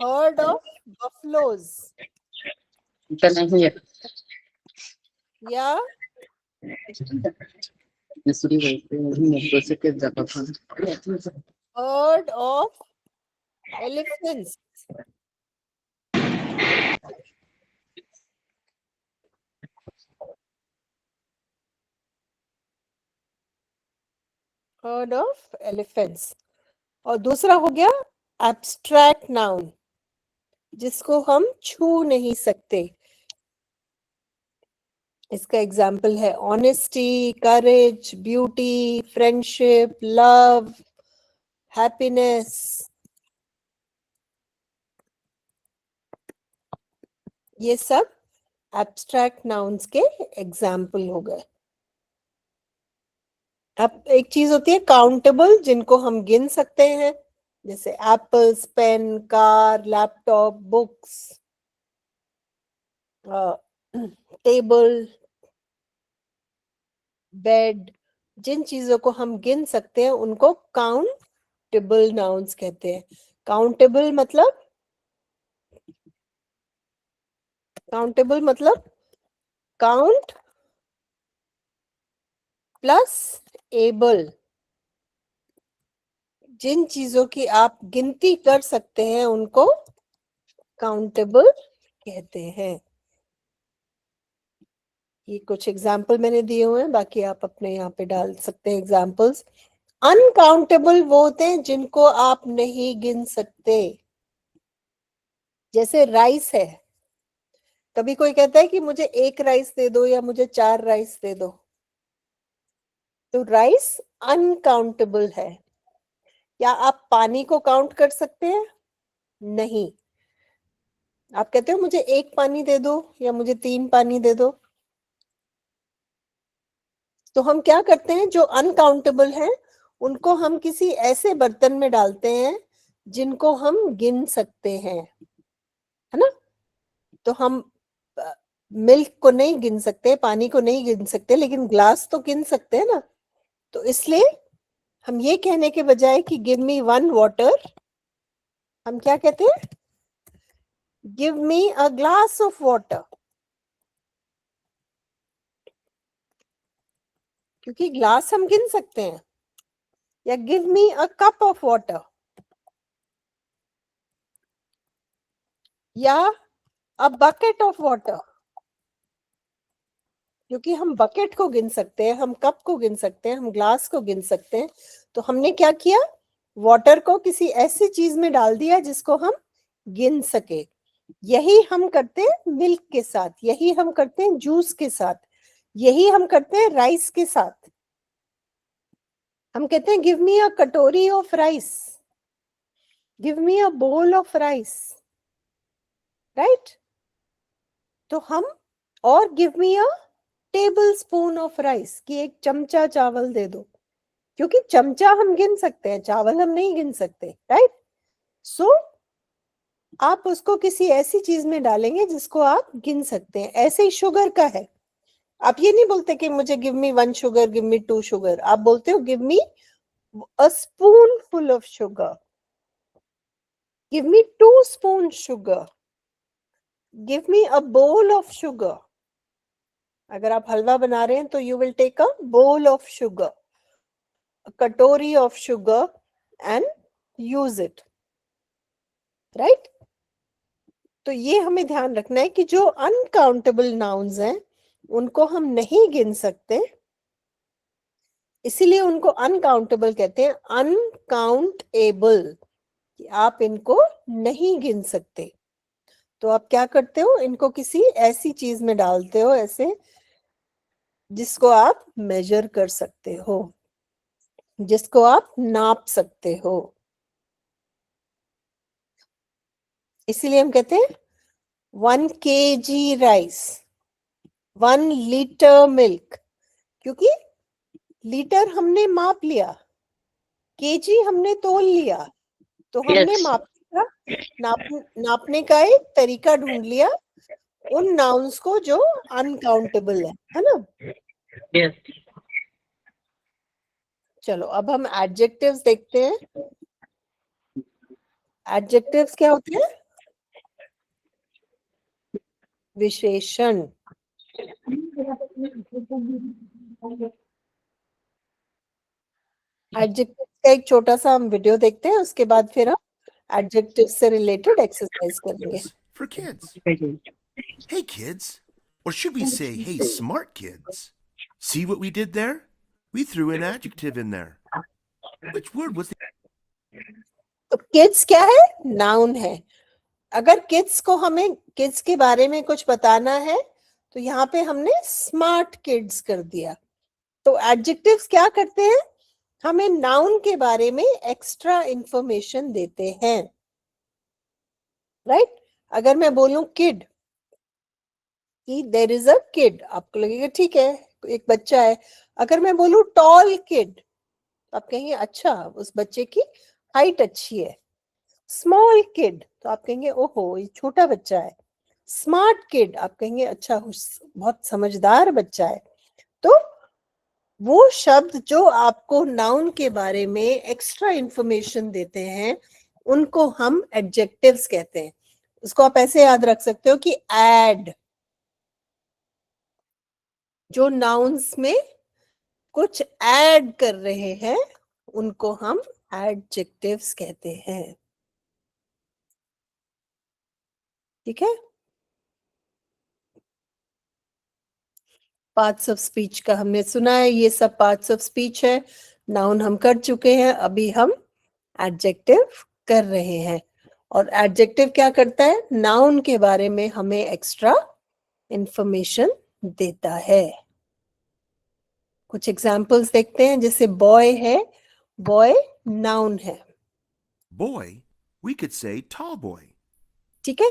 हर्ड ऑफ बफलोज या herd of elephants, herd of elephants। और दूसरा हो गया एब्स्ट्रैक्ट नाउन, जिसको हम छू नहीं सकते। इसका एग्जाम्पल है ऑनेस्टी, करेज, ब्यूटी, फ्रेंडशिप, लव, हैप्पीनेस। ये सब एब्स्ट्रैक्ट नाउन्स के एग्जाम्पल हो गए। अब एक चीज होती है काउंटेबल, जिनको हम गिन सकते हैं, जैसे apples, pen, car, laptop, books, table, bed. जिन चीजों को हम गिन सकते हैं उनको काउंटेबल नाउन्स कहते हैं। काउंटेबल मतलब, काउंटेबल मतलब काउंट प्लस एबल। जिन चीजों की आप गिनती कर सकते हैं उनको काउंटेबल कहते हैं। ये कुछ एग्जाम्पल मैंने दिए हुए हैं, बाकी आप अपने यहाँ पे डाल सकते हैं एग्जाम्पल्स। अनकाउंटेबल वो होते हैं जिनको आप नहीं गिन सकते। जैसे राइस है, कभी कोई कहता है कि मुझे 1 राइस दे दो या मुझे 4 राइस दे दो, तो राइस अनकाउंटेबल है। क्या आप पानी को काउंट कर सकते हैं? नहीं। आप कहते हो मुझे 1 पानी दे दो या मुझे 3 पानी दे दो, तो हम क्या करते हैं, जो अनकाउंटेबल हैं उनको हम किसी ऐसे बर्तन में डालते हैं जिनको हम गिन सकते हैं, है ना। तो हम मिल्क को नहीं गिन सकते, पानी को नहीं गिन सकते, लेकिन ग्लास तो गिन सकते हैं ना। तो इसलिए हम ये कहने के बजाय कि गिव मी 1 वाटर, हम क्या कहते हैं, give me a glass of water, क्योंकि ग्लास हम गिन सकते हैं। या give me a cup of water, या अ बकेट ऑफ वाटर, क्योंकि हम बकेट को गिन सकते हैं, हम कप को गिन सकते हैं, हम ग्लास को गिन सकते हैं। तो हमने क्या किया, वाटर को किसी ऐसी चीज में डाल दिया जिसको हम गिन सके। यही हम करते हैं मिल्क के साथ, यही हम करते हैं जूस के साथ, यही हम करते हैं राइस के साथ। हम कहते हैं गिव मी अ कटोरी of rice, give me a bowl of rice, right. तो हम, और give me a table spoon of rice, कि 1 चमचा चावल दे दो, क्योंकि चमचा हम गिन सकते हैं, चावल हम नहीं गिन सकते, राइट। सो आप उसको किसी ऐसी चीज में डालेंगे जिसको आप गिन सकते हैं। ऐसे ही शुगर का है, आप ये नहीं बोलते कि मुझे give me 1 sugar, give me 2 sugar, आप बोलते हो give me a spoon full of sugar, give me 2 spoon sugar, give me a bowl of sugar. अगर आप हलवा बना रहे हैं तो you will take a bowl of sugar, a कटोरी of sugar and use it, right? तो ये हमें ध्यान रखना है कि जो अनकाउंटेबल नाउन्स हैं उनको हम नहीं गिन सकते, इसीलिए उनको अनकाउंटेबल कहते हैं, अनकाउंटेबल, कि आप इनको नहीं गिन सकते। तो आप क्या करते हो, इनको किसी ऐसी चीज में डालते हो ऐसे जिसको आप मेजर कर सकते हो, जिसको आप नाप सकते हो। इसीलिए हम कहते हैं 1 kg राइस, 1 लीटर मिल्क, क्योंकि लीटर हमने माप लिया, केजी हमने तोल लिया, तो हमने Yes. नापने का एक तरीका ढूंढ लिया उन नाउन्स को जो अनकाउंटेबल है ना। Yes. चलो अब हम एडजेक्टिव्स देखते हैं। एडजेक्टिव्स क्या होते हैं, विशेषण। एडजेक्टिव का एक छोटा सा हम वीडियो देखते हैं, उसके बाद फिर हम एडजेक्टिव से रिलेटेड एक्सरसाइज करेंगे। For kids. Hey, kids. Or should we say, hey, smart kids? See what we did there? We threw an adjective in there. Which word was the... तो किड्स क्या है, नाउन है। अगर किड्स को, हमें किड्स के बारे में कुछ बताना है तो यहाँ पे हमने स्मार्ट किड्स कर दिया। तो एडजेक्टिव्स क्या करते हैं, हमें नाउन के बारे में एक्स्ट्रा इंफॉर्मेशन देते हैं, राइट। अगर मैं बोलूं किड, कि देयर इज अ किड, आपको लगेगा ठीक है एक बच्चा है। अगर मैं बोलूं टॉल किड, आप कहेंगे अच्छा उस बच्चे की हाइट अच्छी है। स्मॉल किड तो आप कहेंगे ओहो ये छोटा बच्चा है। स्मार्ट किड आप कहेंगे अच्छा बहुत समझदार बच्चा है। तो वो शब्द जो आपको नाउन के बारे में एक्स्ट्रा इंफॉर्मेशन देते हैं उनको हम एडजेक्टिव्स कहते हैं। उसको आप ऐसे याद रख सकते हो कि एड, जो नाउन्स में कुछ ऐड कर रहे हैं उनको हम एडजेक्टिव्स कहते हैं, ठीक है। पार्ट्स ऑफ स्पीच का हमने सुना है, ये सब पार्ट्स ऑफ स्पीच है। नाउन हम कर चुके हैं, अभी हम एडजेक्टिव कर रहे हैं। और एडजेक्टिव क्या करता है, नाउन के बारे में हमें एक्स्ट्रा इंफॉर्मेशन देता है। कुछ एग्जांपल्स देखते हैं, जैसे बॉय है, बॉय नाउन है, Boy, we could say tall boy. ठीक है।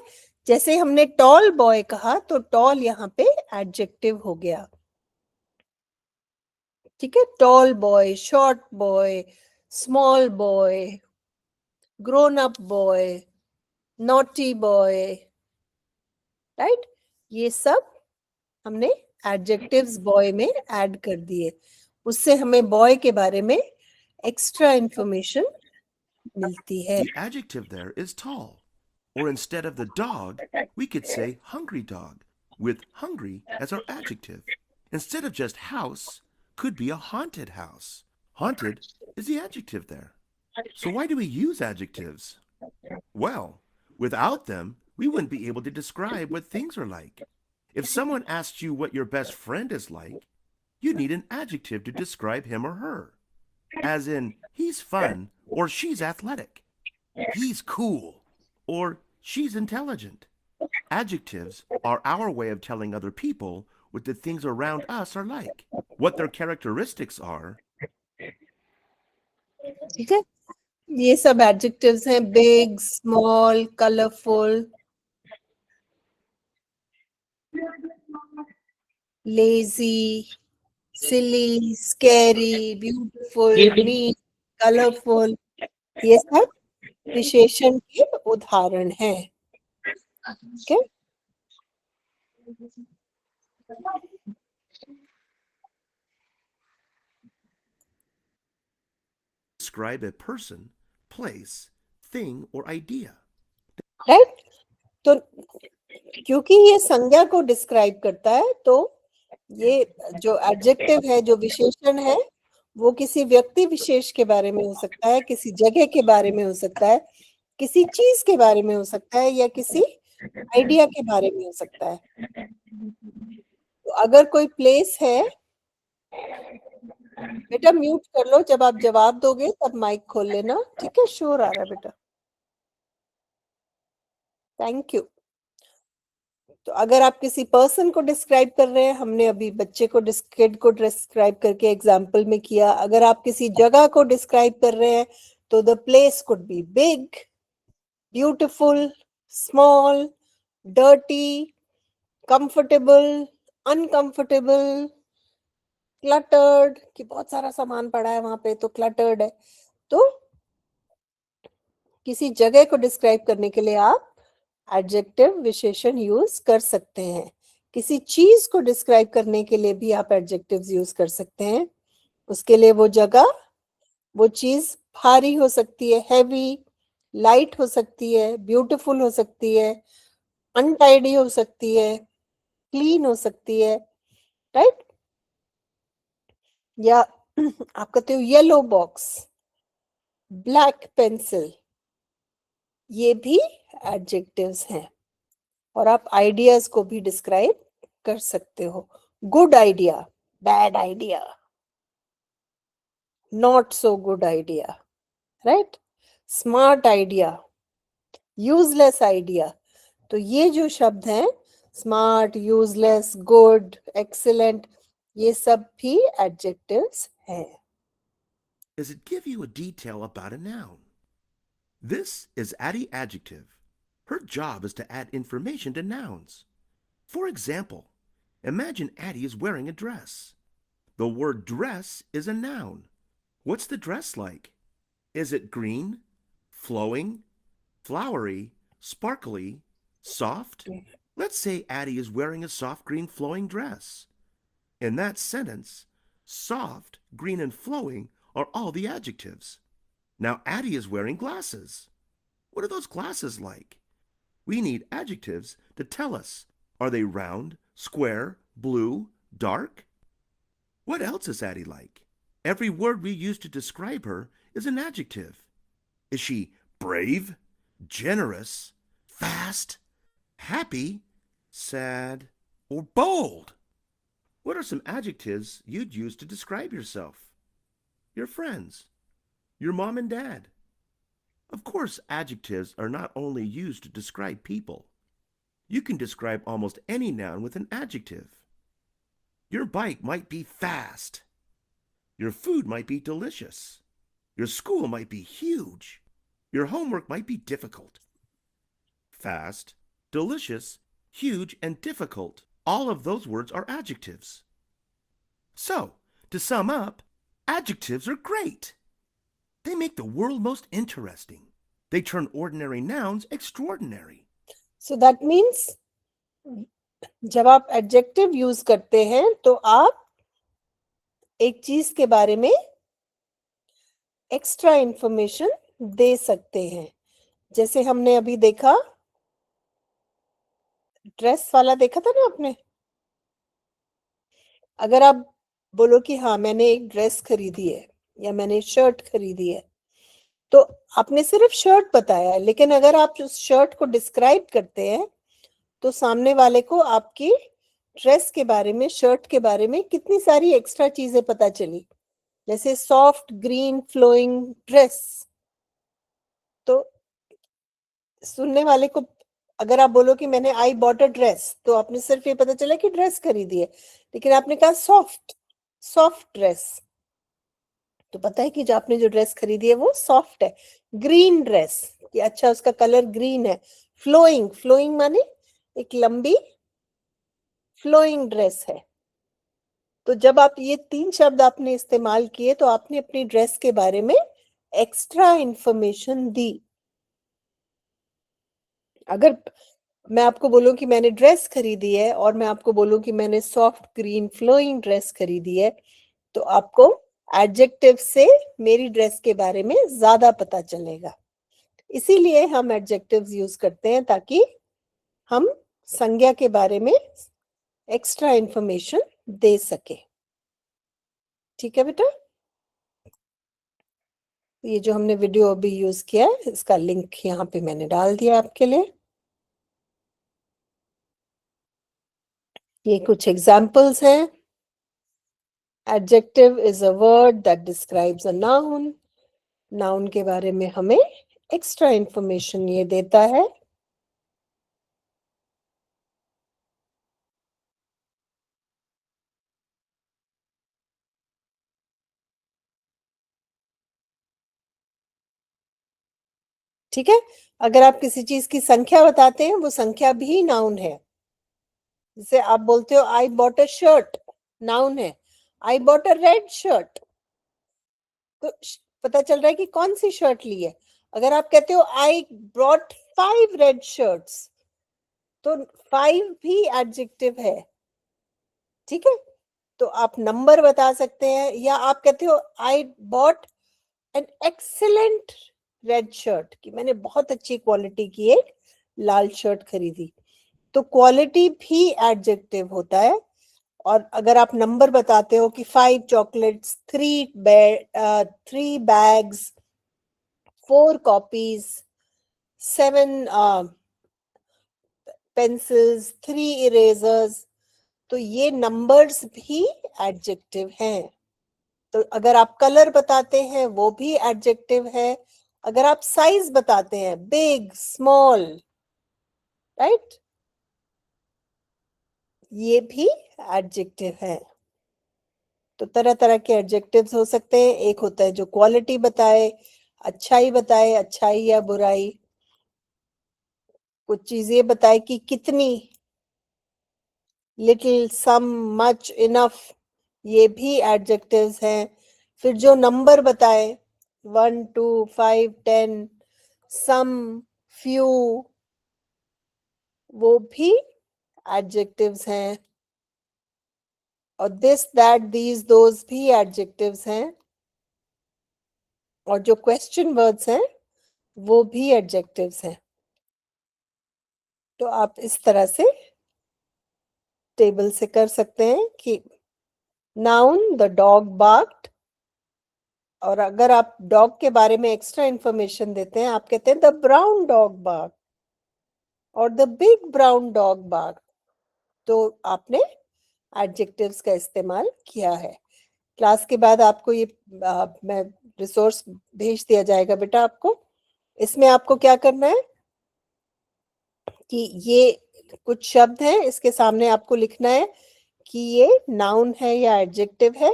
जैसे हमने टॉल बॉय कहा तो टॉल यहाँ पे एडजेक्टिव हो गया, ठीक है। Tall boy, short boy, small boy, grown up boy, naughty boy, right, ये सब हमने एडजेक्टिव्स बॉय में ऐड कर दिए। उससे हमें बॉय के बारे में एक्स्ट्रा इंफॉर्मेशन मिलती है। The adjective there is tall. Or instead of the dog, we could say hungry dog, with hungry as our adjective. Instead of just house, could be a haunted house. Haunted is the adjective there. So why do we use adjectives? Well, without them, we wouldn't be able to describe what things are like. If someone asked you what your best friend is like, you need an adjective to describe him or her. As in, he's fun, or she's athletic. He's cool, or she's intelligent. Adjectives are our way of telling other people what the things around us are like, what their characteristics are. ठीक है, ये सब एडजेक्टिव्स हैं, बिग, स्मॉल, कलरफुल, लेजी, सिली, स्कैरी, ब्यूटीफुल, नीट, कलरफुल, ये सब विशेषण के उदाहरण हैं। ठीक है, Describe a person, place, thing, or idea. Right. तो क्योंकि ये संज्ञा को डिस्क्राइब करता है, तो ये जो एडजेक्टिव है, जो विशेषण है, वो किसी व्यक्ति विशेष के बारे में हो सकता है, किसी जगह के बारे में हो सकता है, किसी चीज के बारे में हो सकता है, या किसी आइडिया के बारे में हो सकता है। तो अगर कोई प्लेस है, बेटा म्यूट कर लो, जब आप जवाब दोगे तब माइक खोल लेना, ठीक है। शोर आ रहा है बेटा, थैंक यू। तो अगर आप किसी पर्सन को डिस्क्राइब कर रहे हैं, हमने अभी बच्चे को किड को डिस्क्राइब करके एग्जाम्पल में किया। अगर आप किसी जगह को डिस्क्राइब कर रहे हैं तो the place could be big, beautiful, small, dirty, comfortable, uncomfortable, cluttered, कि बहुत सारा सामान पड़ा है वहां पे तो क्लटर्ड है। तो किसी जगह को डिस्क्राइब करने के लिए आप एडजेक्टिव विशेषण यूज कर सकते हैं। किसी चीज को डिस्क्राइब करने के लिए भी आप एडजेक्टिव्स यूज कर सकते हैं। उसके लिए वो जगह, वो चीज भारी हो सकती है, हैवी, लाइट हो सकती है, ब्यूटीफुल हो सकती है, अनटाइडी हो सकती है, क्लीन हो सकती है, राइट। या आप कहते हो येलो बॉक्स, ब्लैक पेंसिल, ये भी एडजेक्टिव्स हैं। और आप आइडियाज को भी डिस्क्राइब कर सकते हो। Good idea, bad idea, not so good idea, right. Smart idea, useless idea. तो ये जो शब्द हैं, स्मार्ट, यूजलेस, गुड, एक्सीलेंट, ये सब भी एडजेक्टिव्स हैं। Does it give you a detail about a noun? This is Addie adjective. Her job is to add information to nouns. For example, imagine Addie is wearing a dress. The word dress is a noun. What's the dress like? Is it green, flowing, flowery, sparkly, soft? Let's say Addie is wearing a soft green flowing dress. In that sentence, soft, green, and flowing are all the adjectives. Now Addie is wearing glasses. What are those glasses like? We need adjectives to tell us. Are they round, square, blue, dark? What else is Addie like? Every word we use to describe her is an adjective. Is she brave, generous, fast, happy, sad, or bold? What are some adjectives you'd use to describe yourself? Your friends, your mom and dad. Of course, adjectives are not only used to describe people. You can describe almost any noun with an adjective. Your bike might be fast. Your food might be delicious. Your school might be huge. Your homework might be difficult. Fast, delicious, huge, and difficult. All of those words are adjectives. So, to sum up, adjectives are great. They make the world most interesting. They turn ordinary nouns extraordinary. So that means जब आप एडजेक्टिव यूज करते हैं तो आप एक चीज के बारे में एक्स्ट्रा इंफॉर्मेशन दे सकते हैं. जैसे हमने अभी देखा, ड्रेस वाला देखा था ना आपने. अगर आप बोलो कि हाँ मैंने एक ड्रेस खरीदी है या मैंने शर्ट खरीदी है, तो आपने सिर्फ शर्ट बताया है, लेकिन अगर आप उस शर्ट को डिस्क्राइब करते हैं तो सामने वाले को आपकी ड्रेस के बारे में, शर्ट के बारे में कितनी सारी एक्स्ट्रा चीजें पता चली. जैसे सॉफ्ट ग्रीन फ्लोइंग ड्रेस, तो सुनने वाले को अगर आप बोलो कि मैंने आई बॉट अ ड्रेस, तो आपने सिर्फ ये पता चला कि ड्रेस खरीदी है, लेकिन आपने कहा सॉफ्ट ड्रेस, तो पता है कि जो आपने जो ड्रेस खरीदी है वो सॉफ्ट है. ग्रीन ड्रेस, कि अच्छा उसका कलर ग्रीन है. फ्लोइंग माने एक लंबी फ्लोइंग ड्रेस है. तो जब आप ये 3 शब्द आपने इस्तेमाल किए तो आपने अपनी ड्रेस के बारे में एक्स्ट्रा इंफॉर्मेशन दी. अगर मैं आपको बोलूं कि मैंने ड्रेस खरीदी है और मैं आपको बोलूं कि मैंने सॉफ्ट ग्रीन फ्लोइंग ड्रेस खरीदी है, तो आपको एडजेक्टिव से मेरी ड्रेस के बारे में ज्यादा पता चलेगा. इसीलिए हम एडजेक्टिव्स यूज करते हैं ताकि हम संज्ञा के बारे में एक्स्ट्रा इंफॉर्मेशन दे सके. ठीक है बेटा. ये जो हमने वीडियो अभी यूज किया है, इसका लिंक यहाँ पे मैंने डाल दिया आपके लिए. ये कुछ एग्जाम्पल्स हैं. Adjective is a word that describes a noun. Noun के बारे में हमें एक्स्ट्रा इंफॉर्मेशन ये देता है. ठीक है. अगर आप किसी चीज की संख्या बताते हैं, वो संख्या भी नाउन है. जैसे आप बोलते हो I bought a shirt, noun है. I bought a red shirt, तो पता चल रहा है कि कौन सी शर्ट ली है. अगर आप कहते हो आई ब्रॉट 5 रेड शर्ट्स, तो 5 भी एडजेक्टिव है. ठीक है. तो आप नंबर बता सकते हैं, या आप कहते हो I bought an excellent red shirt, कि मैंने बहुत अच्छी क्वालिटी की एक लाल शर्ट खरीदी. तो क्वालिटी भी एडजेक्टिव होता है. और अगर आप नंबर बताते हो कि 5 chocolates, 3 bags, 4 copies, 7 pencils, 3 erasers, तो ये नंबर्स भी एडजेक्टिव हैं. तो अगर आप कलर बताते हैं वो भी एडजेक्टिव है. अगर आप साइज बताते हैं, बिग, स्मॉल, राइट, ये भी एडजेक्टिव है. तो तरह तरह के एडजेक्टिव्स हो सकते हैं. एक होता है जो क्वालिटी बताए, अच्छाई या बुराई, कुछ चीजें बताए कि कितनी, लिटिल, सम, मच, इनफ, ये भी एडजेक्टिव्स हैं. फिर जो नंबर बताए 1 2 5 10, सम, फ्यू, वो भी एडजेक्टिव्स हैं. और दिस, दैट, दीज, दोज भी एडजेक्टिव्स हैं. और जो क्वेश्चन वर्ड्स हैं वो भी एडजेक्टिव्स हैं. तो आप इस तरह से टेबल से कर सकते हैं कि नाउन द डॉग बार्क्ड, और अगर आप डॉग के बारे में एक्स्ट्रा इंफॉर्मेशन देते हैं, आप कहते हैं द ब्राउन डॉग बार्क और the big brown dog bark, तो आपने एडजेक्टिव्स का इस्तेमाल किया है. क्लास के बाद आपको ये मैं रिसोर्स भेज दिया जाएगा बेटा आपको. इसमें आपको क्या करना है कि ये कुछ शब्द हैं, इसके सामने आपको लिखना है कि ये नाउन है या एडजेक्टिव है.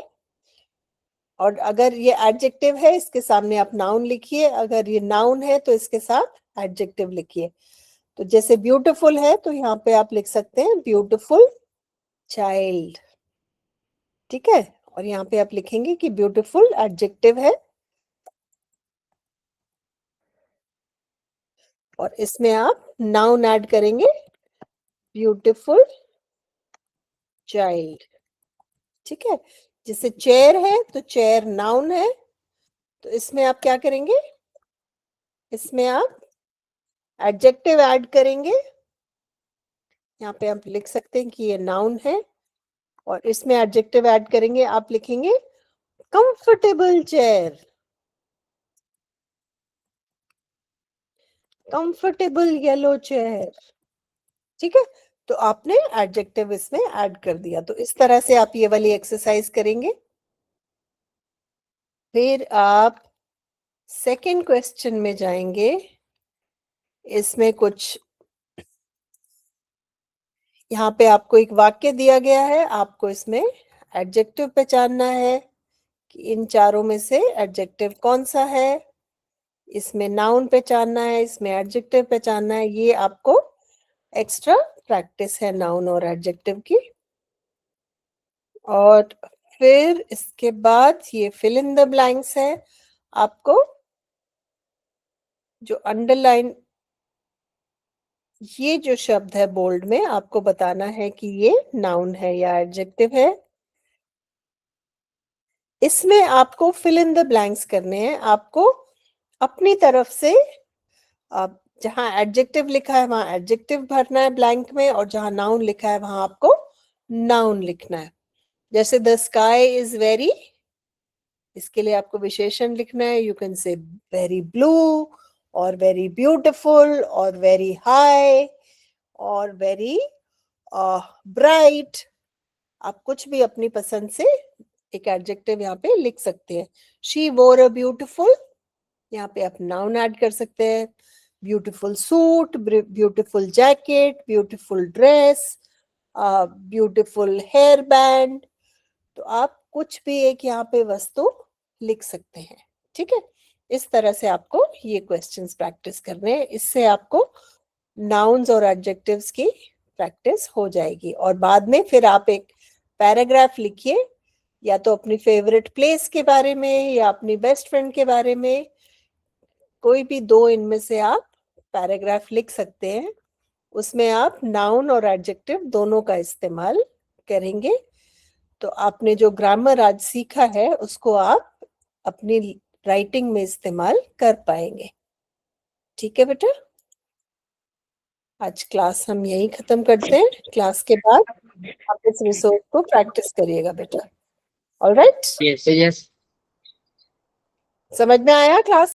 और अगर ये एडजेक्टिव है, इसके सामने आप नाउन लिखिए. अगर ये नाउन है तो इसके साथ एडजेक्टिव लिखिए. तो जैसे ब्यूटीफुल है तो यहाँ पे आप लिख सकते हैं ब्यूटीफुल चाइल्ड, ठीक है। और यहाँ पे आप लिखेंगे कि ब्यूटीफुल एडजेक्टिव है और इसमें आप नाउन ऐड करेंगे ब्यूटीफुल चाइल्ड, ठीक है। जैसे चेयर है तो चेयर नाउन है, तो इसमें आप क्या करेंगे, इसमें आप एडजेक्टिव ऐड करेंगे। यहाँ पे आप लिख सकते हैं कि ये नाउन है और इसमें एडजेक्टिव ऐड करेंगे, आप लिखेंगे comfortable chair, comfortable yellow chair, ठीक है। तो आपने एडजेक्टिव इसमें ऐड कर दिया। तो इस तरह से आप ये वाली एक्सरसाइज करेंगे। फिर आप सेकंड क्वेश्चन में जाएंगे। इसमें कुछ, यहाँ पे आपको एक वाक्य दिया गया है, आपको इसमें एडजेक्टिव पहचानना है कि इन चारों में से एडजेक्टिव कौन सा है। इसमें नाउन पहचानना है, इसमें एडजेक्टिव पहचानना है। ये आपको एक्स्ट्रा प्रैक्टिस है नाउन और एडजेक्टिव की। और फिर इसके बाद ये फिल इन द ब्लैंक्स है। आपको जो अंडरलाइन, ये जो शब्द है बोल्ड में, आपको बताना है कि ये नाउन है या एडजेक्टिव है। इसमें आपको फिल इन द ब्लैंक्स करने हैं। आपको अपनी तरफ से आप जहां एडजेक्टिव लिखा है वहां एडजेक्टिव भरना है ब्लैंक में, और जहां नाउन लिखा है वहां आपको नाउन लिखना है। जैसे द स्काई इज वेरी, इसके लिए आपको विशेषण लिखना है। You can say very blue और वेरी ब्यूटीफुल और वेरी हाई और वेरी ब्राइट। आप कुछ भी अपनी पसंद से एक एडजेक्टिव यहाँ पे लिख सकते हैं। शी वोर अ ब्यूटीफुल, यहाँ पे आप नाउन ऐड कर सकते हैं। Beautiful suit, beautiful jacket, beautiful dress, beautiful hair band. तो आप कुछ भी एक यहाँ पे वस्तु लिख सकते हैं, ठीक है। इस तरह से आपको ये क्वेश्चंस प्रैक्टिस करने हैं। इससे आपको नाउन्स और एडजेक्टिव्स की प्रैक्टिस हो जाएगी। और बाद में फिर आप एक पैराग्राफ लिखिए, या तो अपनी फेवरेट प्लेस के बारे में या अपनी बेस्ट फ्रेंड के बारे में, कोई भी दो इनमें से आप पैराग्राफ लिख सकते हैं। उसमें आप नाउन और एडजेक्टिव दोनों का इस्तेमाल करेंगे। तो आपने जो ग्रामर आज सीखा है उसको आप अपनी राइटिंग में इस्तेमाल कर पाएंगे, ठीक है बेटा। आज क्लास हम यही खत्म करते हैं। क्लास के बाद आप इस रिसोर्स को प्रैक्टिस करिएगा बेटा। Alright, Yes. समझ में आया क्लास?